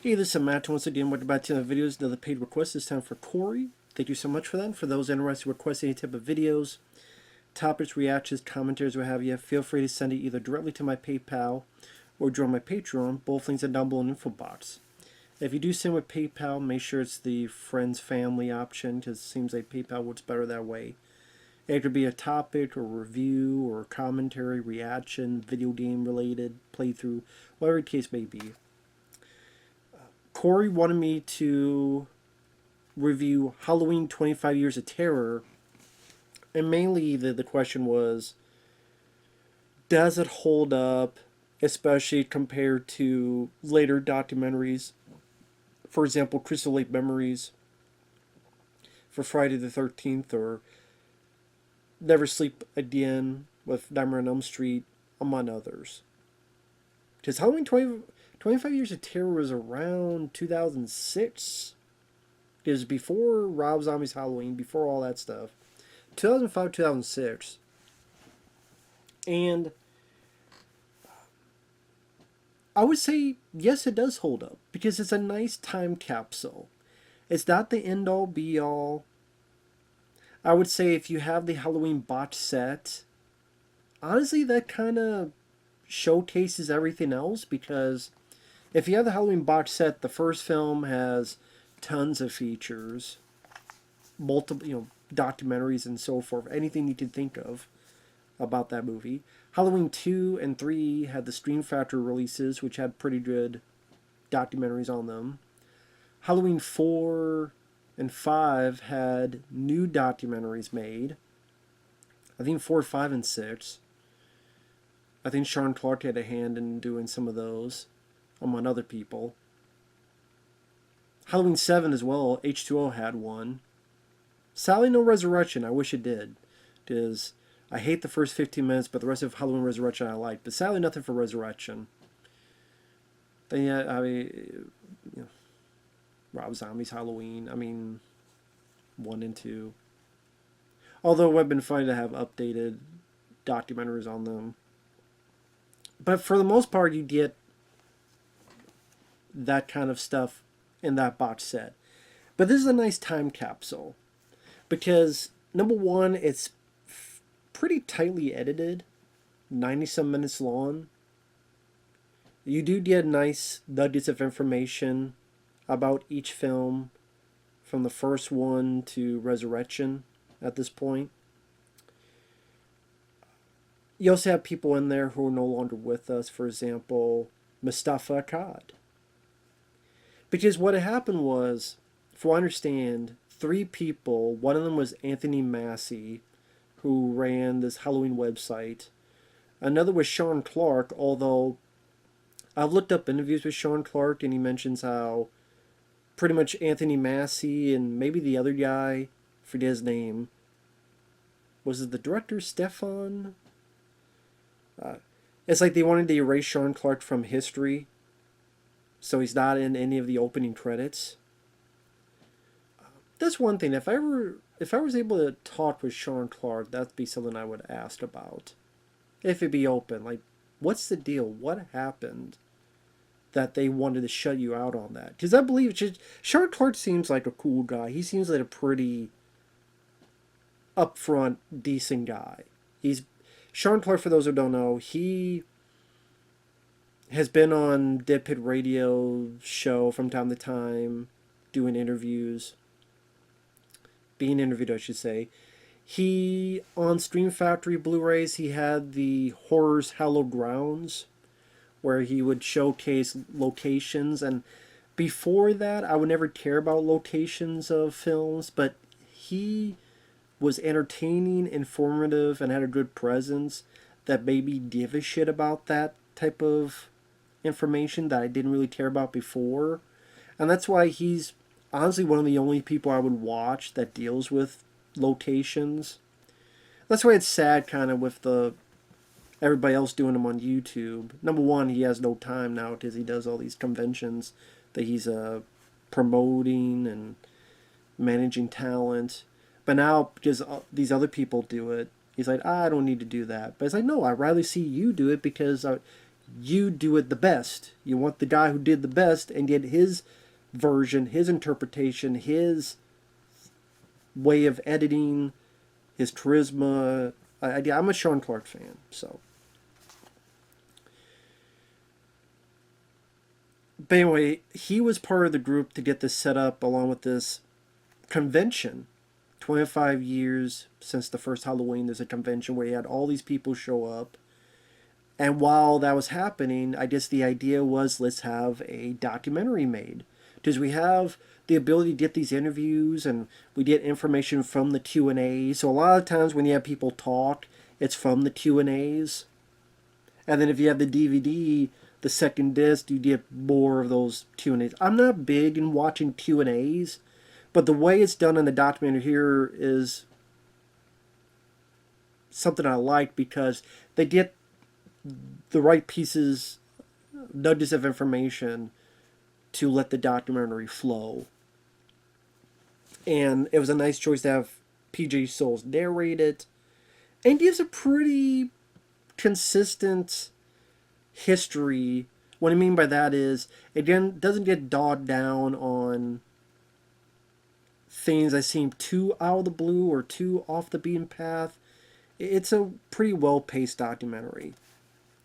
Hey, this is Matt. Once again, welcome back to the videos. Another paid request. This time for Corey. Thank you so much for that. And for those interested in requesting any type of videos, topics, reactions, commentaries, what have you, feel free to send it either directly to my PayPal or join my Patreon. Both links are down below in the info box. If you do send with PayPal, make sure it's the friends family option because it seems like PayPal works better that way. It could be a topic or review or commentary, reaction, video game related, playthrough, whatever the case may be. Corey wanted me to review Halloween 25 Years of Terror, and mainly the question was, does it hold up, especially compared to later documentaries? For example, Crystal Lake Memories for Friday the 13th, or Never Sleep Again with Nightmare on Elm Street, among others. Because Halloween 25 Years of Terror was around 2006. It was before Rob Zombie's Halloween, before all that stuff. 2005, 2006. And I would say, yes, it does hold up. Because it's a nice time capsule. It's not the end-all, be-all. I would say if you have the Halloween box set, honestly, that kind of showcases everything else. Because if you have the Halloween box set, the first film has tons of features, multiple, documentaries and so forth, anything you can think of about that movie. Halloween 2 and 3 had the Scream Factory releases, which had pretty good documentaries on them. Halloween 4 and 5 had new documentaries made. I think 4, 5, and 6. I think Sean Clark had a hand in doing some of those, among other people. Halloween 7 as well, H2O had one. Sadly, no Resurrection. I wish it did. Because I hate the first 15 minutes, but the rest of Halloween Resurrection I like. But sadly, nothing for Resurrection. Then, yeah, I mean, Rob Zombie's Halloween. 1 and 2. Although it would have been fun to have updated documentaries on them. But for the most part, you get that kind of stuff in that box set. But this is a nice time capsule. Because, number one, it's pretty tightly edited. 90-some minutes long. You do get nice nuggets of information about each film from the first one to Resurrection at this point. You also have people in there who are no longer with us. For example, Mustafa Akkad. Because what had happened was, from what I understand, 3 people, one of them was Anthony Massey, who ran this Halloween website. Another was Sean Clark, although I've looked up interviews with Sean Clark, and he mentions how pretty much Anthony Massey and maybe the other guy, forget his name, was it the director, Stefan? It's like they wanted to erase Sean Clark from history, so he's not in any of the opening credits. That's one thing. If I was able to talk with Sean Clark, that'd be something I would ask about. If it'd be open, like, what's the deal? What happened that they wanted to shut you out on that? Because I believe Sean Clark seems like a cool guy. He seems like a pretty upfront, decent guy. Sean Clark, for those who don't know, he has been on Dead Pit Radio show from time to time, doing interviews. Being interviewed, I should say. He, on Scream Factory Blu-rays, he had the Horrors Hallowed Grounds, where he would showcase locations. And before that, I would never care about locations of films, but he was entertaining, informative, and had a good presence that made me give a shit about that type of information that I didn't really care about before. And that's why he's honestly one of the only people I would watch that deals with locations. That's why it's sad kind of with everybody else doing them on YouTube. Number one, he has no time now because he does all these conventions that he's promoting and managing talent. But now, because these other people do it, he's like, I don't need to do that. But it's like, no, I'd rather see you do it because you do it the best. You want the guy who did the best and get his version, his interpretation, his way of editing, his charisma. I'm a Sean Clark fan, so. But anyway, he was part of the group to get this set up along with this convention. 25 years since the first Halloween, there's a convention where he had all these people show up. And while that was happening, I guess the idea was let's have a documentary made. Because we have the ability to get these interviews and we get information from the Q&A. So a lot of times when you have people talk, it's from the Q&As. And then if you have the DVD, the second disc, you get more of those Q&As. I'm not big in watching Q&As, but the way it's done in the documentary here is something I like because they get the right pieces, nudges of information to let the documentary flow. And it was a nice choice to have PJ Souls narrate it. And gives a pretty consistent history. What I mean by that is, it doesn't get dogged down on things that seem too out of the blue or too off the beaten path. It's a pretty well-paced documentary.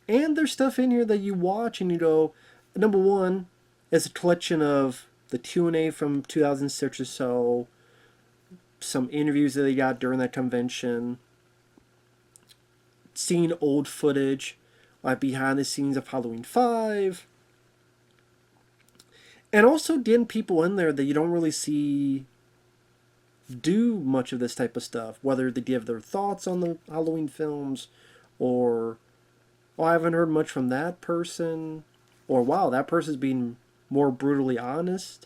And there's stuff in here that you watch and you go, number one, it's a collection of the Q&A from 2006 or so, some interviews that they got during that convention, seeing old footage, like behind the scenes of Halloween 5, and also getting people in there that you don't really see do much of this type of stuff, whether they give their thoughts on the Halloween films, or, oh, I haven't heard much from that person, or wow, that person's being more brutally honest,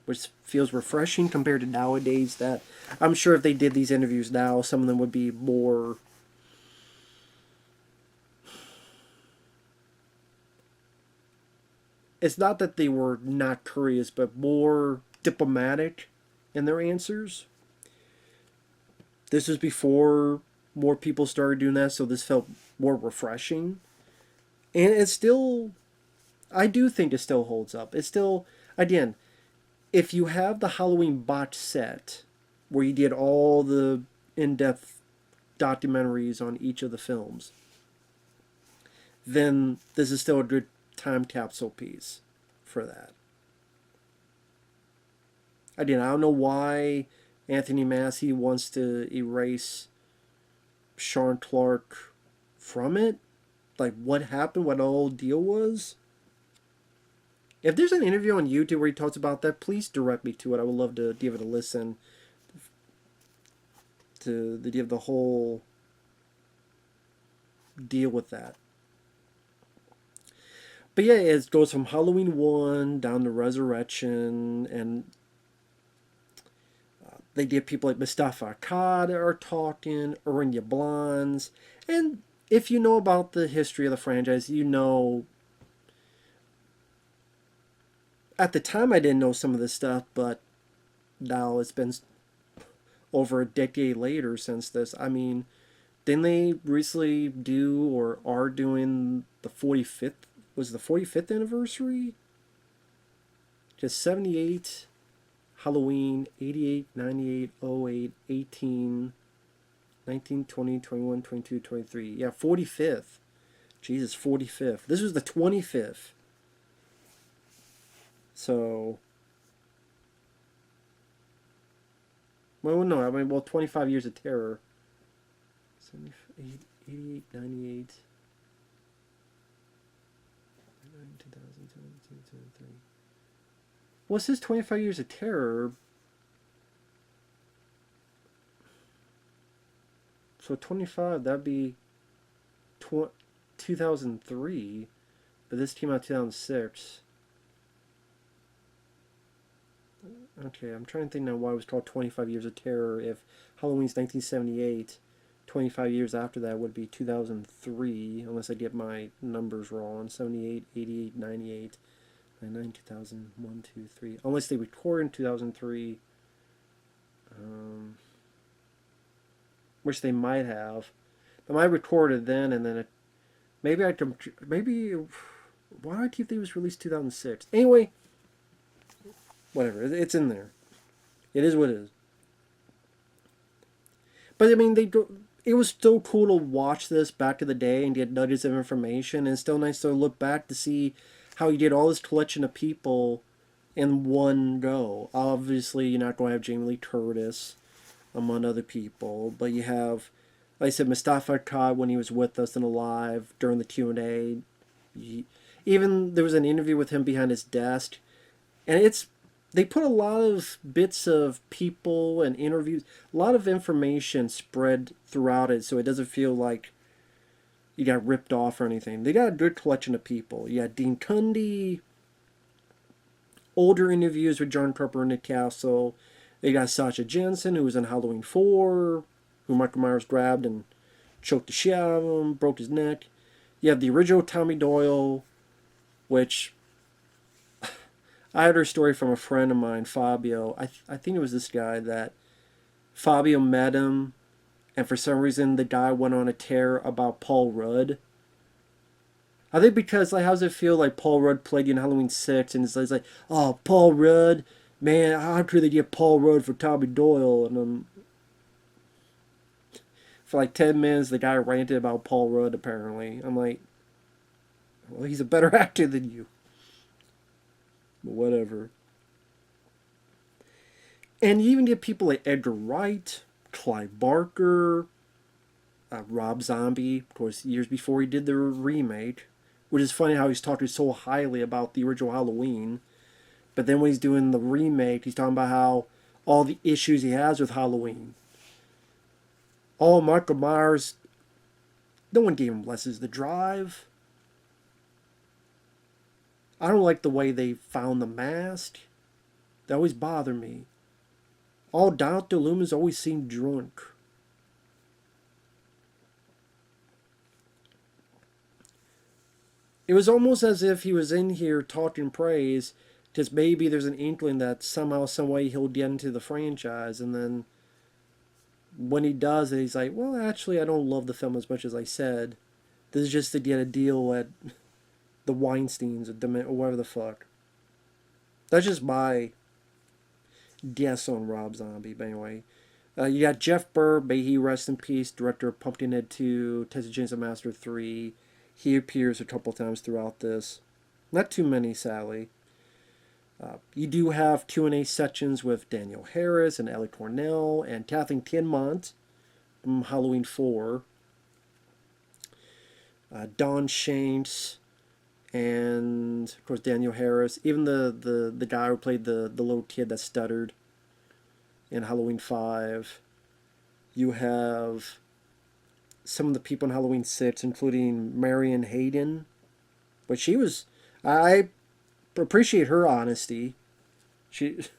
which feels refreshing compared to nowadays. That I'm sure if they did these interviews now, some of them would be more, it's not that they were not curious, but more diplomatic in their answers. This was before more people started doing that, so this felt more refreshing. And it's still, I do think it still holds up. It's still, again, if you have the Halloween box set, where you did all the in-depth documentaries on each of the films, then this is still a good time capsule piece for that. Again, I don't know why Anthony Mackie wants to erase Sean Clark from it. Like, what happened, what the whole deal was. If there's an interview on YouTube where he talks about that, please direct me to it. I would love to give it a listen. To give the whole deal with that. But yeah, it goes from Halloween 1 down to Resurrection, and they get people like Mustafa Akkad are talking, Erwin Yablans, and if you know about the history of the franchise, you know. At the time, I didn't know some of this stuff, but now it's been over a decade later since this. I mean, didn't they recently do or are doing the 45th? Was the 45th anniversary? Just 78, Halloween, 88, 98, 08, 18, 19, 20, 21, 22, 23. Yeah, 45th. Jesus, 45th. This was the 25th. So, well, no, I mean, well, 25 years of terror. 78, 88, 98, 2000, 23. Well, it says 25 years of terror. So 25, that'd be 2003. But this came out 2006. Okay, I'm trying to think now why it was called 25 Years of Terror. If Halloween's 1978, 25 years after that would be 2003, unless I get my numbers wrong. 78, 88, 98, 99, 2000, 1, 2, 3. Unless they recorded in 2003, which they might have. They might have recorded then, and then Maybe I can. Maybe. Why do I keep it was released 2006? Anyway, whatever. It's in there. It is what it is. But I mean, they do. It was still cool to watch this back in the day and get nuggets of information. And it's still nice to look back to see how he did all this collection of people in one go. Obviously, you're not going to have Jamie Lee Curtis among other people, but you have, like I said, Mustafa Akkad when he was with us and alive during the Q&A. Even there was an interview with him behind his desk, and they put a lot of bits of people and interviews, a lot of information spread throughout it, so it doesn't feel like you got ripped off or anything. They got a good collection of people. You got Dean Cundy, older interviews with John Carpenter and Nick Castle. They got Sasha Jensen, who was in Halloween 4, who Michael Myers grabbed and choked the shit out of him, broke his neck. You have the original Tommy Doyle, which I heard her story from a friend of mine, Fabio. I think it was this guy that Fabio met him, and for some reason the guy went on a tear about Paul Rudd. I think because, like, how does it feel like Paul Rudd played you in Halloween 6, and it's like, oh, Paul Rudd, man, how could they get Paul Rudd for Tommy Doyle? And for like 10 minutes, the guy ranted about Paul Rudd, apparently. I'm like, well, he's a better actor than you. But whatever. And you even get people like Edgar Wright, Clive Barker, Rob Zombie, of course, years before he did the remake. Which is funny how he's talking so highly about the original Halloween. But then when he's doing the remake, he's talking about how all the issues he has with Halloween. Oh, Michael Myers, no one gave him lessons to drive. I don't like the way they found the mask. That always bothered me. All Dr. Loomis always seemed drunk. It was almost as if he was in here talking praise, because maybe there's an inkling that somehow, some way he'll get into the franchise, and then when he does it, he's like, well, actually, I don't love the film as much as I said. This is just to get a deal at the Weinsteins or whatever the fuck. That's just my guess on Rob Zombie, but anyway. You got Jeff Burr, may he rest in peace, director of Pumpkinhead 2, Texas Chainsaw Massacre 3. He appears a couple times throughout this. Not too many, sadly. You do have Q&A sections with Daniel Harris and Ellie Cornell and Kathleen Kinmont from Halloween 4. Don Shanks and, of course, Daniel Harris. Even the guy who played the little kid that stuttered in Halloween 5. You have some of the people in Halloween 6, including Marion Hayden. But she was... I appreciate her honesty. Which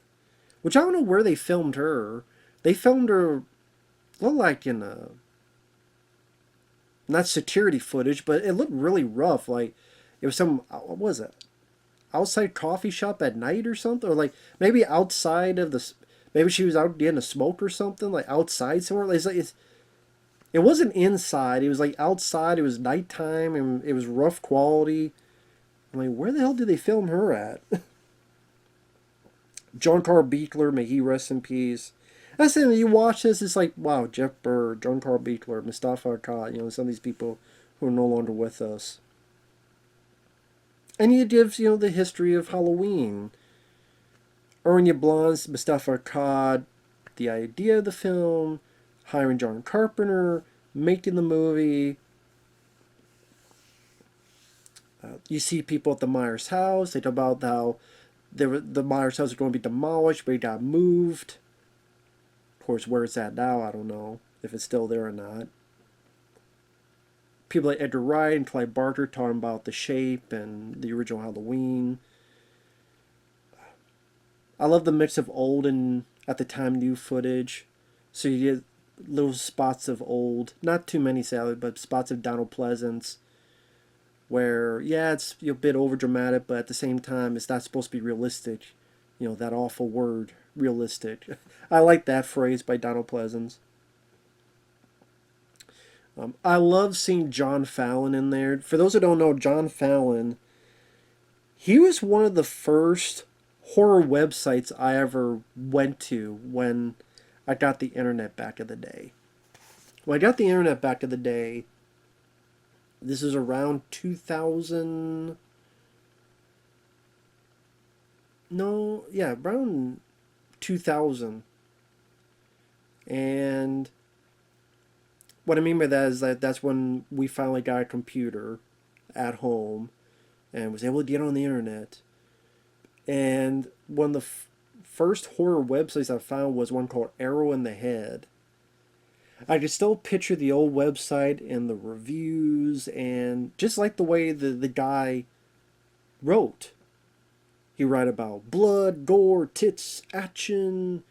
I don't know where they filmed her. They filmed her... looked like in a... not security footage, but it looked really rough. Like, it was some... what was it? Outside coffee shop at night or something? Or like, maybe outside of the... maybe she was out getting a smoke or something, like outside somewhere. It wasn't inside. It was like outside. It was nighttime, and it was rough quality. I'm like, where the hell did they film her at? John Carl Beekler, may he rest in peace. That's it. You watch this, it's like, wow, Jeff Burr, John Carl Beekler, Mustafa Akkad, some of these people who are no longer with us. And it gives, the history of Halloween. Anya Blonde's Mustafa Akkad, the idea of the film, hiring John Carpenter, making the movie. You see people at the Myers house. They talk about how the Myers house is going to be demolished, but it got moved. Of course, where it's at now, I don't know if it's still there or not. People like Edgar Wright and Clive Barker talking about the shape and the original Halloween. I love the mix of old and, at the time, new footage. So you get little spots of old, not too many, sadly, but spots of Donald Pleasance, where, yeah, it's a bit over dramatic, but at the same time, it's not supposed to be realistic. That awful word, realistic. I like that phrase by Donald Pleasance. I love seeing John Fallon in there. For those who don't know, John Fallon, he was one of the first horror websites I ever went to when I got the internet back in the day. When I got the internet back in the day, this is around 2000. No, yeah, around 2000. And what I mean by that is that that's when we finally got a computer at home and was able to get on the internet. And one of the first horror websites I found was one called Arrow in the Head. I can still picture the old website and the reviews, and just like the way the guy wrote. He wrote about blood, gore, tits, action.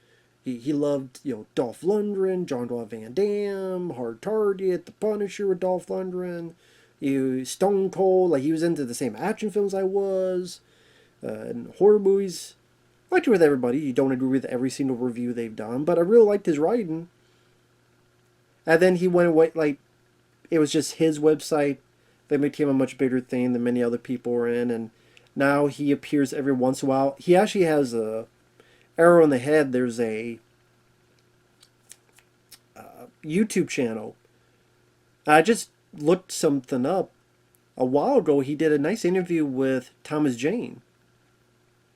He loved, Dolph Lundgren, John Claude Van Damme, Hard Target, The Punisher with Dolph Lundgren. Stone Cold, like he was into the same action films I was, and horror movies. I liked it with everybody. You don't agree with every single review they've done, but I really liked his writing. And then he went away, like, it was just his website that became a much bigger thing than many other people were in, and now he appears every once in a while. He actually has a Arrow in the Head. There's a YouTube channel. I just looked something up a while ago. He did a nice interview with Thomas Jane,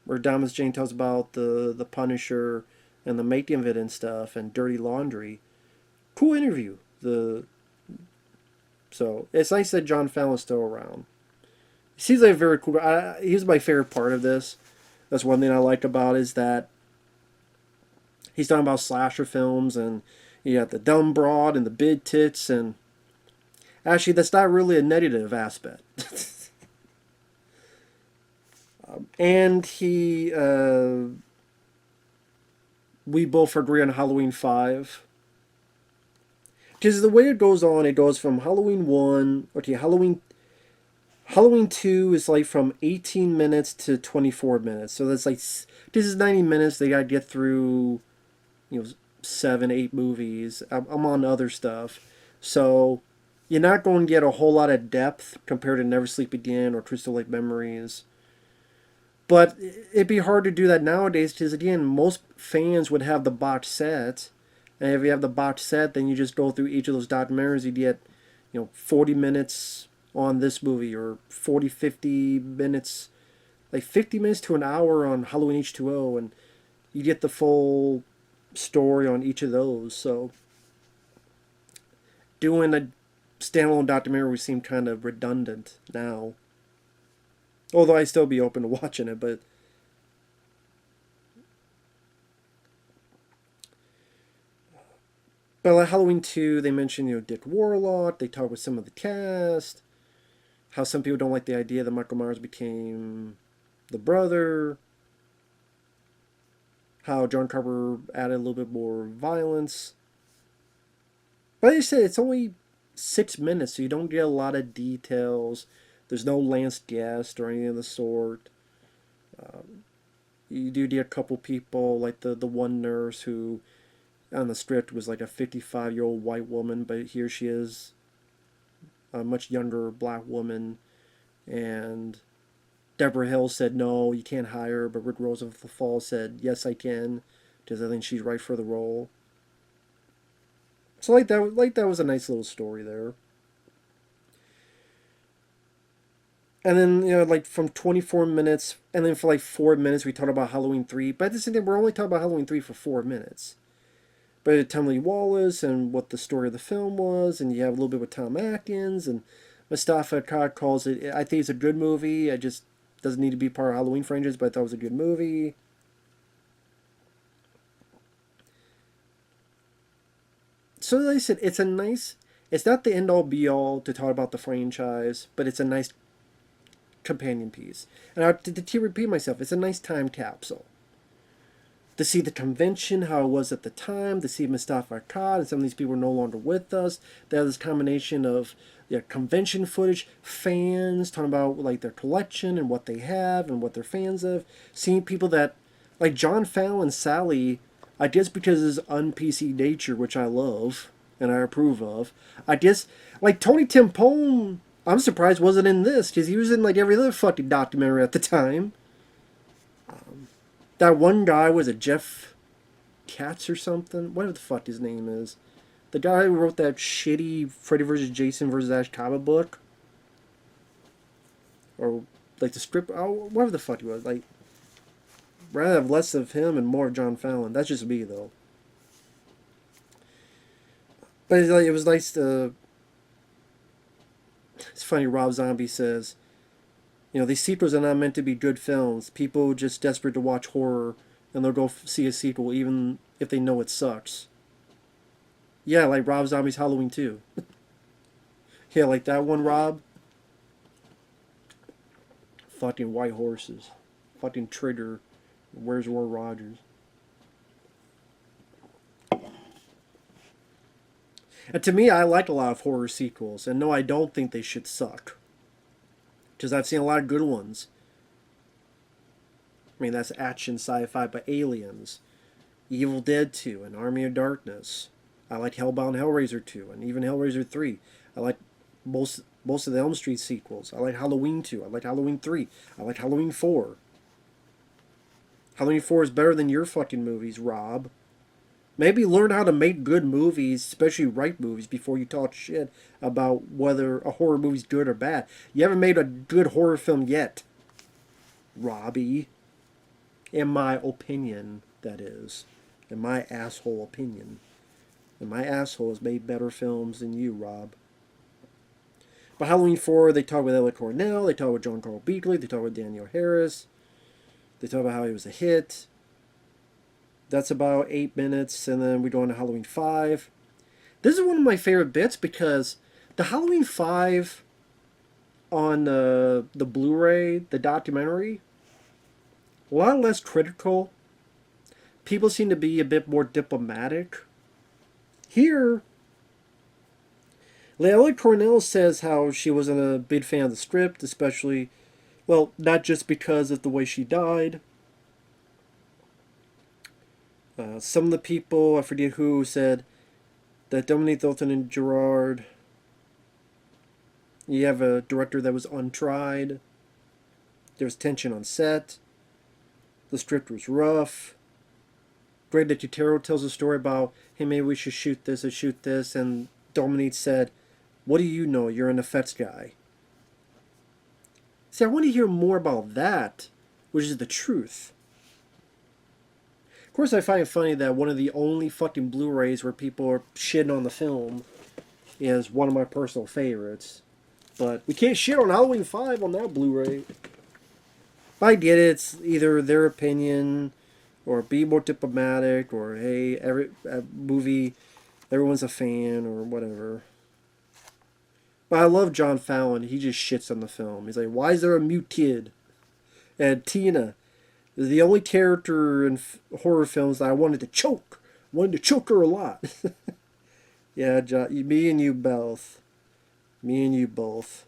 where Thomas Jane tells about the Punisher and the making of it and stuff, and Dirty Laundry. Cool interview. So it's nice that John Fallon's still around. He seems like a very cool. He was my favorite part of this. That's one thing I like about it, is that he's talking about slasher films, and you got the dumb broad and the big tits, and actually that's not really a negative aspect. And we both agree on Halloween 5. Because the way it goes from Halloween 1, okay, Halloween 2 is like from 18 minutes to 24 minutes. So that's like, this is 90 minutes. They got to get through, 7, 8 movies. I'm on other stuff. So you're not going to get a whole lot of depth compared to Never Sleep Again or Crystal Lake Memories. But it'd be hard to do that nowadays because, again, most fans would have the box set. And if you have the box set, then you just go through each of those documentaries. You get, 40 minutes on this movie, or 40, 50 minutes, like 50 minutes to an hour on Halloween H2O, and you get the full story on each of those. So doing a standalone documentary would seem kind of redundant now. Although I'd still be open to watching it, but like Halloween 2, they mentioned, Dick Warlock. They talk with some of the cast. How some people don't like the idea that Michael Myers became the brother. How John Carpenter added a little bit more violence. But like I said, it's only 6 minutes, so you don't get a lot of details. There's no Lance Guest or anything of the sort. You do get a couple people, like the one nurse who on the script was like a 55-year-old white woman, but here she is, a much younger black woman, and Deborah Hill said no, you can't hire her, but Rick Rosenthal said yes, I can, because I think she's right for the role. So like that was a nice little story there. And then, like from 24 minutes, and then for like 4 minutes we talked about Halloween 3, but at the same time we're only talking about Halloween 3 for 4 minutes. But Tom Lee Wallace and what the story of the film was, and you have a little bit with Tom Atkins, and Mustafa Akkad calls it, I think it's a good movie. It just doesn't need to be part of Halloween franchise, but I thought it was a good movie. So like I said, it's not the end-all be-all to talk about the franchise, but it's a nice companion piece. And to repeat myself, it's a nice time capsule. To see the convention, how it was at the time, to see Mustafa Akkad, and some of these people are no longer with us. They have this combination of convention footage, fans talking about like their collection and what they have and what they're fans of. Seeing people that, like John Fallon, Sally, I guess because of his un-PC nature, which I love, and I approve of. I just like Tony Timpone. I'm surprised wasn't in this because he was in like every other fucking documentary at the time. That one guy was a Jeff Katz or something. Whatever the fuck his name is. The guy who wrote that shitty Freddy vs. Jason vs. Ash comic book. Or like the script. Oh, whatever the fuck he was. Like, rather have less of him and more of John Fallon. That's just me though. But it's like, it was nice to. It's funny. Rob Zombie says, these sequels are not meant to be good films. People just desperate to watch horror, and they'll go see a sequel even if they know it sucks. Yeah, like Rob Zombie's Halloween 2. Yeah, like that one, Rob. Fucking white horses. Fucking Trigger. Where's Roy Rogers? And to me, I like a lot of horror sequels. And no, I don't think they should suck. Because I've seen a lot of good ones. I mean, that's action sci-fi, but Aliens. Evil Dead 2 and Army of Darkness. I like Hellbound Hellraiser 2 and even Hellraiser 3. I like most of the Elm Street sequels. I like Halloween 2. I like Halloween 3. I like Halloween 4. Halloween 4 is better than your fucking movies, Rob. Maybe learn how to make good movies, especially right movies, before you talk shit about whether a horror movie's good or bad. You haven't made a good horror film yet, Robbie. In my opinion, that is. In my asshole opinion. And my asshole has made better films than you, Rob. But Halloween 4, they talk with Elliot Cornell, they talk with John Carl Beakley, they talk with Daniel Harris, they talk about how he was a hit. That's about 8 minutes, and then we go on to Halloween 5. This is one of my favorite bits because the Halloween 5 on the Blu-ray, the documentary, a lot less critical. People seem to be a bit more diplomatic. Here, Elliot Cornell says how she wasn't a big fan of the script, especially, well, not just because of the way she died. Some of the people, I forget who, said that Dominique Thornton and Gerard, you have a director that was untried. There was tension on set. The script was rough. Greg DeTutero tells a story about, hey, maybe we should shoot this or shoot this, and Dominique said, what do you know? You're an effects guy. See, I want to hear more about that, which is the truth. Of course, I find it funny that one of the only fucking Blu-rays where people are shitting on the film is one of my personal favorites. But we can't shit on Halloween 5 on that Blu-ray. If I get it, it's either their opinion, or be more diplomatic, or hey, every movie, everyone's a fan, or whatever. But I love John Fallon. He just shits on the film. He's like, why is there a mute kid? And Tina is the only character in horror films that I wanted to choke. I wanted to choke her a lot. Yeah, John, me and you both. Me and you both.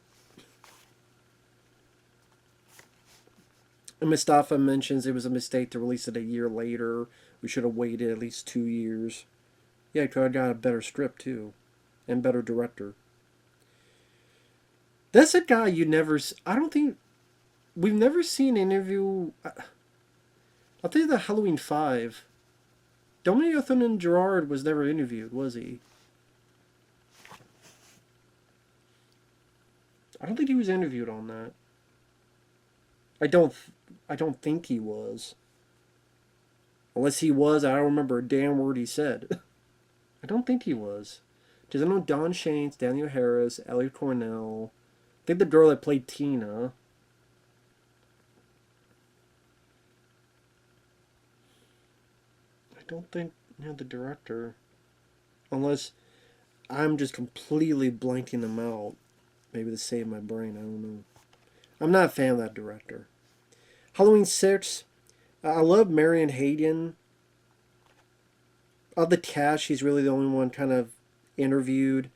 And Mustafa mentions it was a mistake to release it a year later. We should have waited at least 2 years. Yeah, could have got a better script too. And better director. That's a guy you never... I don't think... We've never seen an interview... I'll tell you the Halloween 5. Dominique Thornton Gerard was never interviewed, was he? I don't think he was interviewed on that. I don't think he was. Unless he was, I don't remember a damn word he said. I don't think he was. Because I know Don Shanes, Daniel Harris, Elliot Cornell. I think the girl that played Tina. I don't think the director. Unless I'm just completely blanking them out. Maybe to save my brain, I don't know. I'm not a fan of that director. Halloween 6. I love Marion Hayden. Of the cast, she's really the only one kind of interviewed.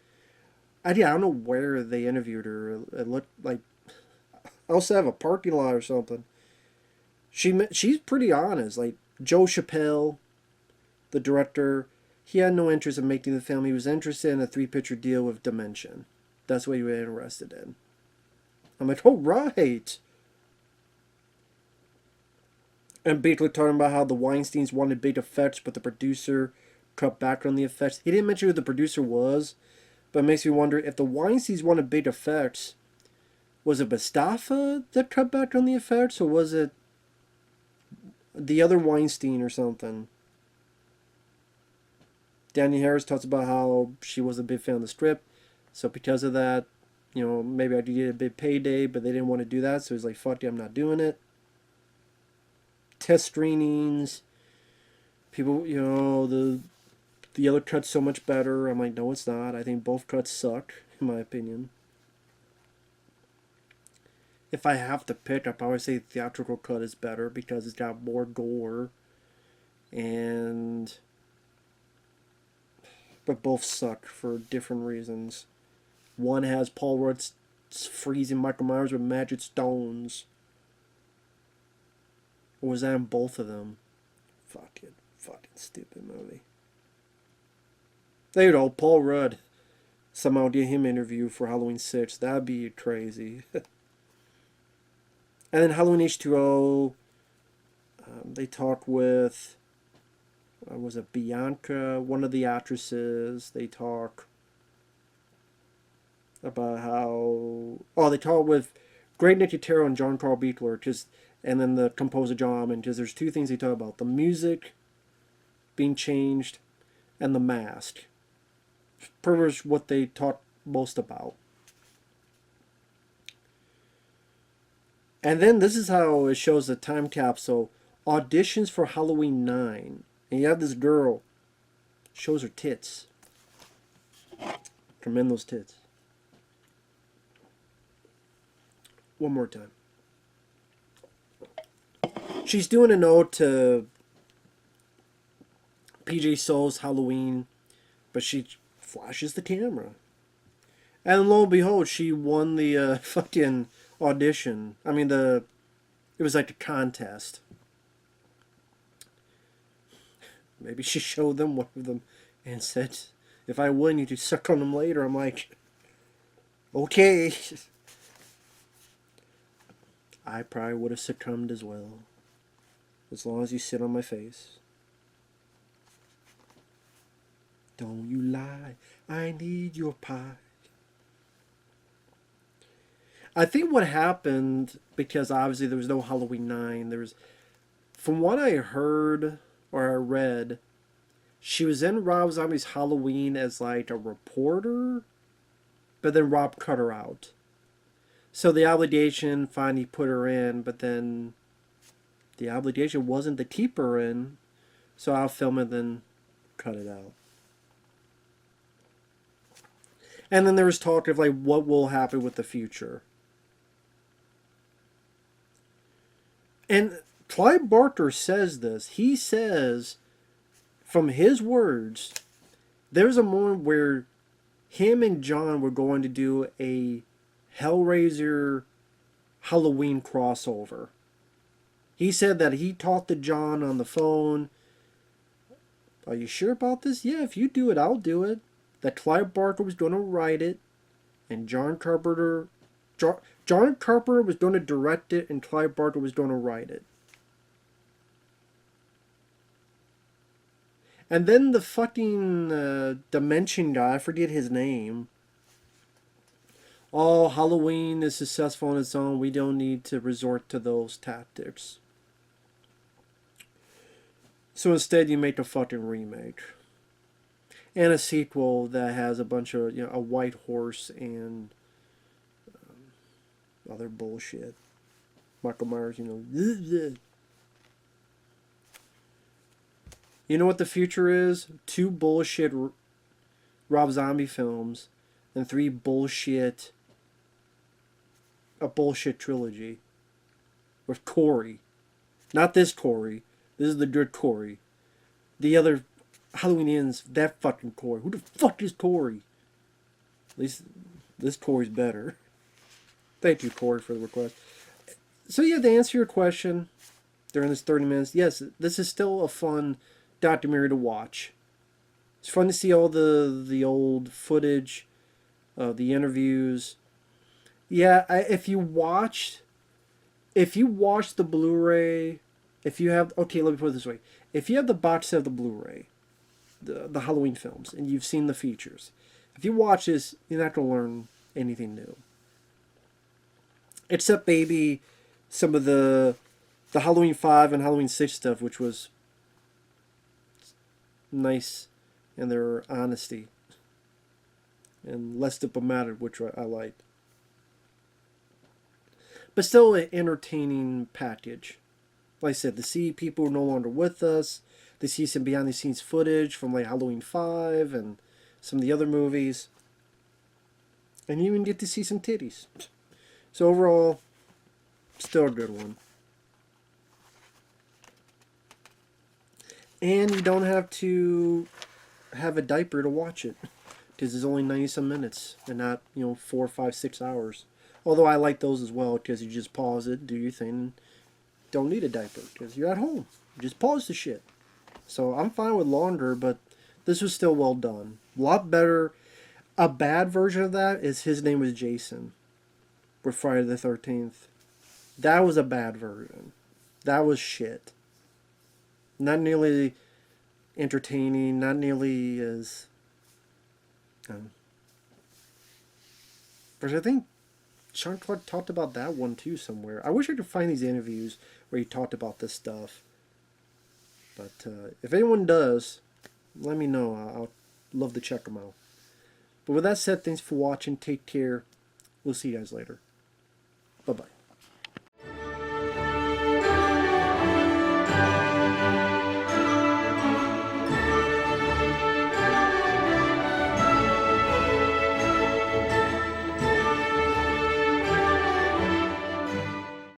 I don't know where they interviewed her. It looked like I also have a parking lot or something. She's pretty honest. Like Joe Chappelle, the director, he had no interest in making the film. He was interested in a 3-picture deal with Dimension. That's what he was interested in. I'm like, oh, right. And basically talking about how the Weinsteins wanted big effects, but the producer cut back on the effects. He didn't mention who the producer was, but it makes me wonder if the Weinsteins wanted big effects, was it Mustafa that cut back on the effects, or was it the other Weinstein or something? Danny Harris talks about how she was a big fan of the script, so because of that, maybe I could get a big payday, but they didn't want to do that, so he's like, fuck you, I'm not doing it. Test screenings, people, the other cut's so much better. I'm like, no, it's not. I think both cuts suck, in my opinion. If I have to pick, I probably say the theatrical cut is better because it's got more gore, but both suck for different reasons. One has Paul Rudd freezing Michael Myers with magic stones. Or was that in both of them? Fucking stupid movie. There you go, Paul Rudd. Somehow get him interview for Halloween 6. That'd be crazy. And then Halloween H2O, they talk with, was it Bianca, one of the actresses. They talk about how, they talk with Greg Nicotero and John Carl Buechler, and then the composer John Alman, because there's two things they talk about: the music being changed and the mask. Pretty much what they talk most about. And then this is how it shows the time capsule. Auditions for Halloween 9. And you have this girl. Shows her tits. Commend those tits. One more time. She's doing an ode to PJ Souls' Halloween, but she flashes the camera. And lo and behold, she won the fucking audition. I mean, it was like a contest. Maybe she showed them one of them and said, if I win, you can suck on them later. I'm like, okay. I probably would have succumbed as well. As long as you sit on my face. Don't you lie, I need your pie. I think what happened, because obviously there was no Halloween 9, from what I heard or I read, she was in Rob Zombie's Halloween as like a reporter, but then Rob cut her out. So the obligation finally put her in, but then the obligation wasn't to keep her in, so I'll film it then cut it out. And then there was talk of like what will happen with the future. And Clive Barker says this. He says, from his words, there's a moment where him and John were going to do a Hellraiser Halloween crossover. He said that he talked to John on the phone. Are you sure about this? Yeah, if you do it, I'll do it. That Clive Barker was going to write it, and John Carpenter was going to direct it, and Clive Barker was going to write it. And then the fucking Dimension guy, I forget his name. Oh, Halloween is successful on its own. We don't need to resort to those tactics. So instead, you make a fucking remake. And a sequel that has a bunch of, a white horse and other bullshit. Michael Myers, You know what the future is? 2 bullshit Rob Zombie films and 3 bullshit... a bullshit trilogy. With Corey. Not this Corey. This is the good Corey. The other Halloween Ends, that fucking Corey. Who the fuck is Corey? At least this Corey's better. Thank you, Corey, for the request. So yeah, to answer your question, during this 30 minutes, yes, this is still a fun documentary to watch. It's fun to see all the old footage, the interviews. Yeah, if you watch the Blu-ray, if you have, okay, let me put it this way: if you have the box set of the Blu-ray, the Halloween films, and you've seen the features, if you watch this, you're not gonna learn anything new, except maybe some of the Halloween 5 and Halloween 6 stuff, which was nice in their honesty and less diplomatic, which I liked. But still an entertaining package. Like I said, to see people who are no longer with us, to see some behind the scenes footage from like Halloween 5 and some of the other movies, and you even get to see some titties. So overall, still a good one. And you don't have to have a diaper to watch it, because it's only 90 some minutes and not 4, 5, 6 hours. Although I like those as well, because you just pause it, do your thing, don't need a diaper because you're at home. You just pause the shit. So I'm fine with longer, but this was still well done. A lot better. A bad version of that is His Name Was Jason with Friday the 13th. That was a bad version. That was shit. Not nearly entertaining, not nearly as... but I think Sean Clark talked about that one too somewhere. I wish I could find these interviews where he talked about this stuff. But if anyone does, let me know. I'll love to check them out. But with that said, thanks for watching. Take care. We'll see you guys later. Bye-bye.